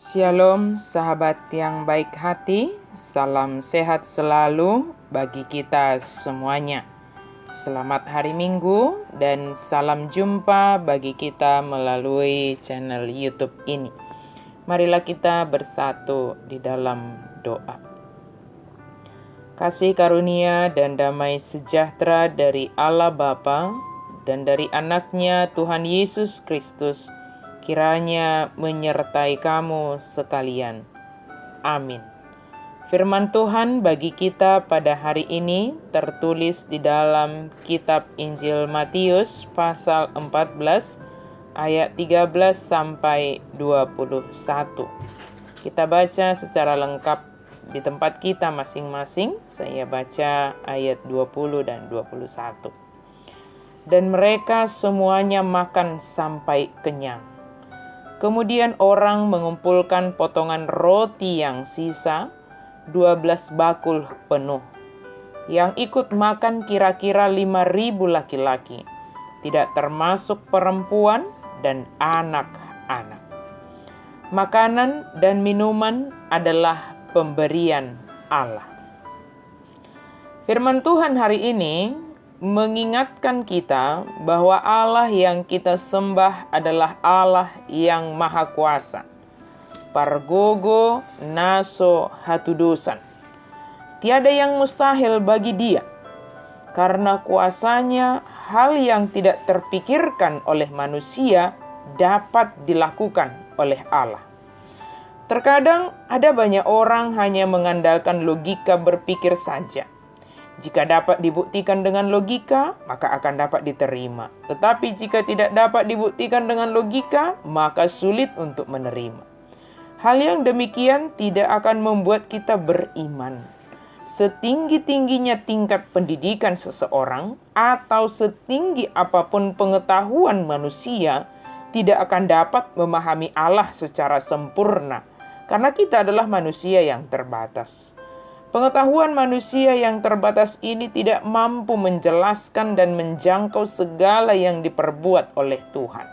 Shalom sahabat yang baik hati, salam sehat selalu bagi kita semuanya. Selamat hari Minggu dan salam jumpa bagi kita melalui channel YouTube ini. Marilah kita bersatu di dalam doa. Kasih karunia dan damai sejahtera dari Allah Bapa dan dari anaknya Tuhan Yesus Kristus kiranya menyertai kamu sekalian. Amin. Firman Tuhan bagi kita pada hari ini tertulis di dalam kitab Injil Matius pasal 14 ayat 13 sampai 21. Kita baca secara lengkap di tempat kita masing-masing. Saya baca ayat 20 dan 21. Dan mereka semuanya makan sampai kenyang. Kemudian orang mengumpulkan potongan roti yang sisa, 12 bakul penuh. Yang ikut makan kira-kira 5.000 laki-laki, tidak termasuk perempuan dan anak-anak. Makanan dan minuman adalah pemberian Allah. Firman Tuhan hari ini mengingatkan kita bahwa Allah yang kita sembah adalah Allah yang Maha Kuasa. Pargogo naso hatudosan. Tiada yang mustahil bagi Dia. Karena kuasanya, hal yang tidak terpikirkan oleh manusia dapat dilakukan oleh Allah. Terkadang ada banyak orang hanya mengandalkan logika berpikir saja. Jika dapat dibuktikan dengan logika, maka akan dapat diterima. Tetapi jika tidak dapat dibuktikan dengan logika, maka sulit untuk menerima. Hal yang demikian tidak akan membuat kita beriman. Setinggi-tingginya tingkat pendidikan seseorang atau setinggi apapun pengetahuan manusia, tidak akan dapat memahami Allah secara sempurna, karena kita adalah manusia yang terbatas. Pengetahuan manusia yang terbatas ini tidak mampu menjelaskan dan menjangkau segala yang diperbuat oleh Tuhan.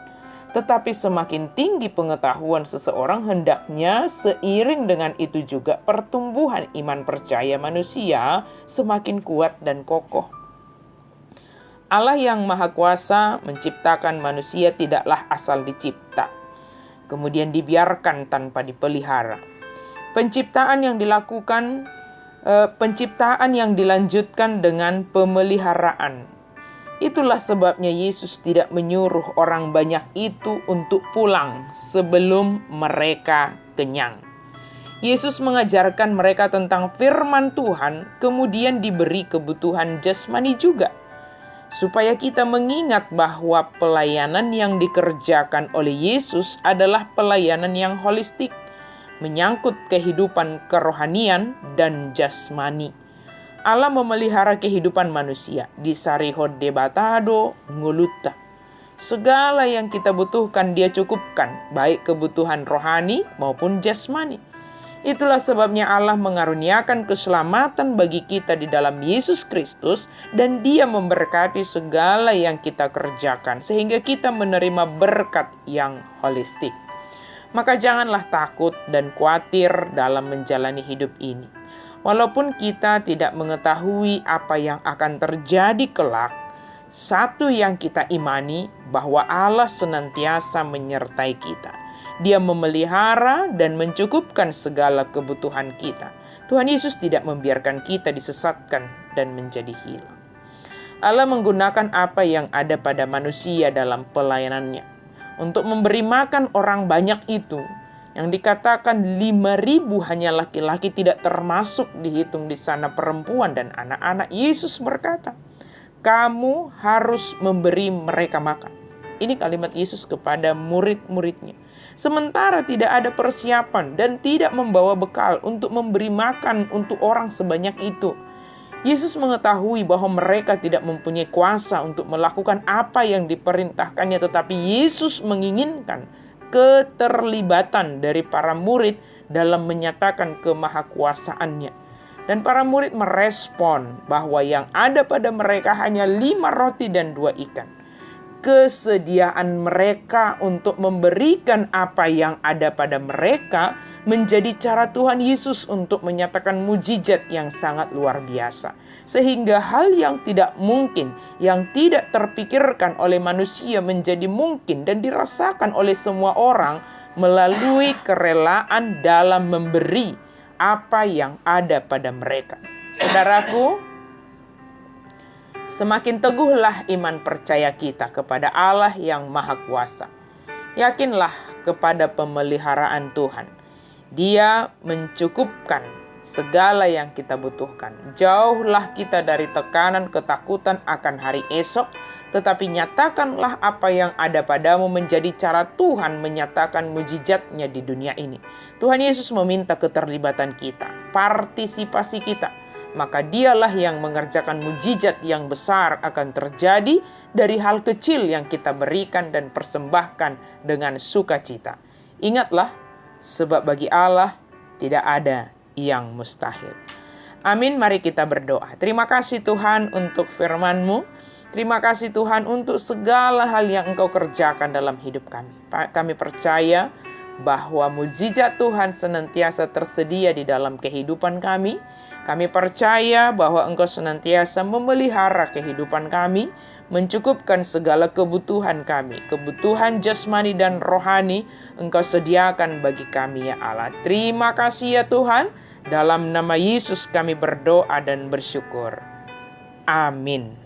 Tetapi semakin tinggi pengetahuan seseorang, hendaknya seiring dengan itu juga pertumbuhan iman percaya manusia semakin kuat dan kokoh. Allah yang Maha Kuasa menciptakan manusia tidaklah asal dicipta, kemudian dibiarkan tanpa dipelihara. Penciptaan yang dilanjutkan dengan pemeliharaan. Itulah sebabnya Yesus tidak menyuruh orang banyak itu untuk pulang sebelum mereka kenyang. Yesus mengajarkan mereka tentang firman Tuhan, kemudian diberi kebutuhan jasmani juga. Supaya kita mengingat bahwa pelayanan yang dikerjakan oleh Yesus adalah pelayanan yang holistik, menyangkut kehidupan kerohanian dan jasmani. Allah memelihara kehidupan manusia di sarihod debatado nguluta. Segala yang kita butuhkan Dia cukupkan, baik kebutuhan rohani maupun jasmani. Itulah sebabnya Allah mengaruniakan keselamatan bagi kita di dalam Yesus Kristus, dan Dia memberkati segala yang kita kerjakan sehingga kita menerima berkat yang holistik. Maka janganlah takut dan khawatir dalam menjalani hidup ini. Walaupun kita tidak mengetahui apa yang akan terjadi kelak, satu yang kita imani bahwa Allah senantiasa menyertai kita. Dia memelihara dan mencukupkan segala kebutuhan kita. Tuhan Yesus tidak membiarkan kita disesatkan dan menjadi hilang. Allah menggunakan apa yang ada pada manusia dalam pelayanannya untuk memberi makan orang banyak itu. Yang dikatakan 5.000 hanya laki-laki, tidak termasuk dihitung di sana perempuan dan anak-anak. Yesus berkata, kamu harus memberi mereka makan. Ini kalimat Yesus kepada murid-muridnya. Sementara tidak ada persiapan dan tidak membawa bekal untuk memberi makan untuk orang sebanyak itu. Yesus mengetahui bahwa mereka tidak mempunyai kuasa untuk melakukan apa yang diperintahkannya, tetapi Yesus menginginkan keterlibatan dari para murid dalam menyatakan kemahakuasaannya. Dan para murid merespon bahwa yang ada pada mereka hanya 5 roti dan 2 ikan. kesediaan mereka untuk memberikan apa yang ada pada mereka menjadi cara Tuhan Yesus untuk menyatakan mujizat yang sangat luar biasa. Sehingga hal yang tidak mungkin, yang tidak terpikirkan oleh manusia menjadi mungkin dan dirasakan oleh semua orang melalui kerelaan dalam memberi apa yang ada pada mereka. Saudaraku, semakin teguhlah iman percaya kita kepada Allah yang Maha Kuasa. Yakinlah kepada pemeliharaan Tuhan. Dia mencukupkan segala yang kita butuhkan. Jauhlah kita dari tekanan ketakutan akan hari esok, tetapi nyatakanlah apa yang ada padamu menjadi cara Tuhan menyatakan mujizatnya di dunia ini. Tuhan Yesus meminta keterlibatan kita, partisipasi kita. Maka dialah yang mengerjakan mujizat yang besar akan terjadi dari hal kecil yang kita berikan dan persembahkan dengan sukacita. Ingatlah, sebab bagi Allah tidak ada yang mustahil. Amin, mari kita berdoa. Terima kasih Tuhan untuk firman-Mu. Terima kasih Tuhan untuk segala hal yang Engkau kerjakan dalam hidup kami. Kami percaya bahwa mujizat Tuhan senantiasa tersedia di dalam kehidupan kami. Kami percaya bahwa Engkau senantiasa memelihara kehidupan kami, mencukupkan segala kebutuhan kami. Kebutuhan jasmani dan rohani Engkau sediakan bagi kami ya Allah. Terima kasih ya Tuhan. Dalam nama Yesus kami berdoa dan bersyukur. Amin.